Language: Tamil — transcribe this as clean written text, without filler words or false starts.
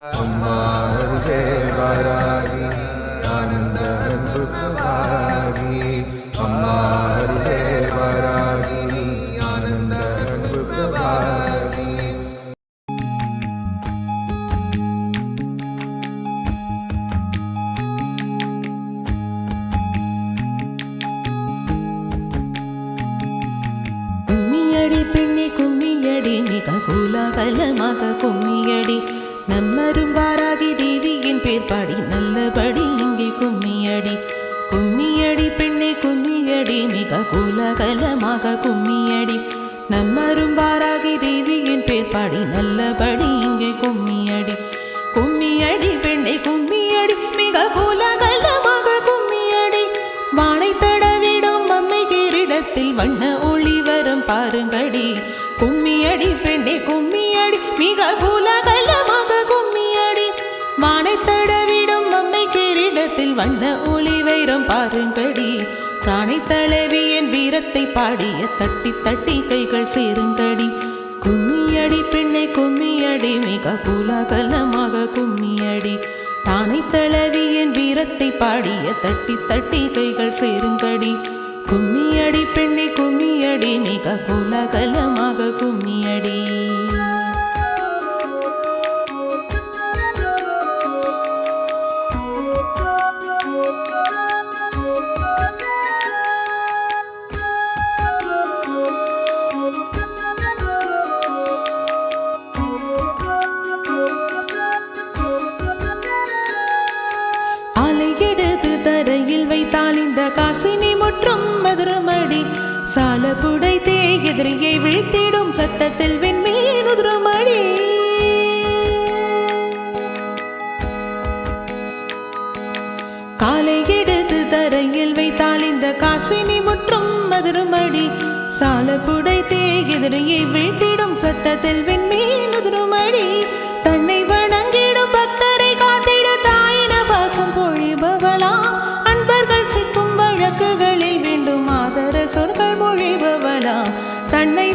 अम्मा हृदय वारागी आनंद अன்பு प्रभागी अम्मा हृदय वारागी आनंद अன்பு प्रभागी கும்மியடி பெண்ணே கும்மியடி மிக கோலாகலமாக கும்மியடி நம்மரும் வாராகி தேவியின் பேர் பாடி நல்லபடி இங்கே கும்மியடி கும்மியடி பெண்ணே கும்மியடி மிக கோலாகலமாக கும்மியடி நம்மரும் வாராகி தேவியின் பேர் பாடி நல்லபடி இங்கே கும்மியடி கும்மியடி பெண்ணே கும்மியடி மிக கோலாகலமாக கும்மியடி வானை தடவிடும் அம்மை கிரீடத்தில் வண்ண ஒளி வரும் பாருங்கடி கும்மியடி பெண்ணே கும்மியடி மிக கோலாகலமாக கும்மியடி வானை தடவிடும் அம்மை கிரீடத்தில் வண்ண ஒளி வைரம் பாருங்கடி தானை தலைவியின் வீரத்தை பாடிய தட்டி தட்டி கைகள் சேருங்கடி கும்மியடி பெண்ணை கும்மியடி மிக கோலாகலமாக கும்மியடி தானை தலைவியின் வீரத்தை பாடிய தட்டி தட்டி கைகள் சேருங்கடி கும்மியடி பெண்ணை கும்மியடி மிக கோலாகலமாக கும்மியடி எடுத்து தரையில் வைத்தால் இந்த காசினி முற்றும் மதுரமடி சால புடைத்தே எதிரியை விழித்திடும் சத்தத்தில் விண்மீன் உதிரமடி காலை எடுத்து தரையில் வைத்தால் இந்த காசினி முற்றும் மதுரமடி சால புடைத்தே எதிரியை விழித்திடும் சத்தத்தில் விண்மீன் உதிரமடி தன்னை வணங்கிடும் பக்தரை காத்திட தாயின பாசம் பொழிபவளாம் அன்பர்கள் சிக்கும் வழக்குகளில் வேண்டும் ஆதர சொற்கள் மொழிபவளாம் தன்னை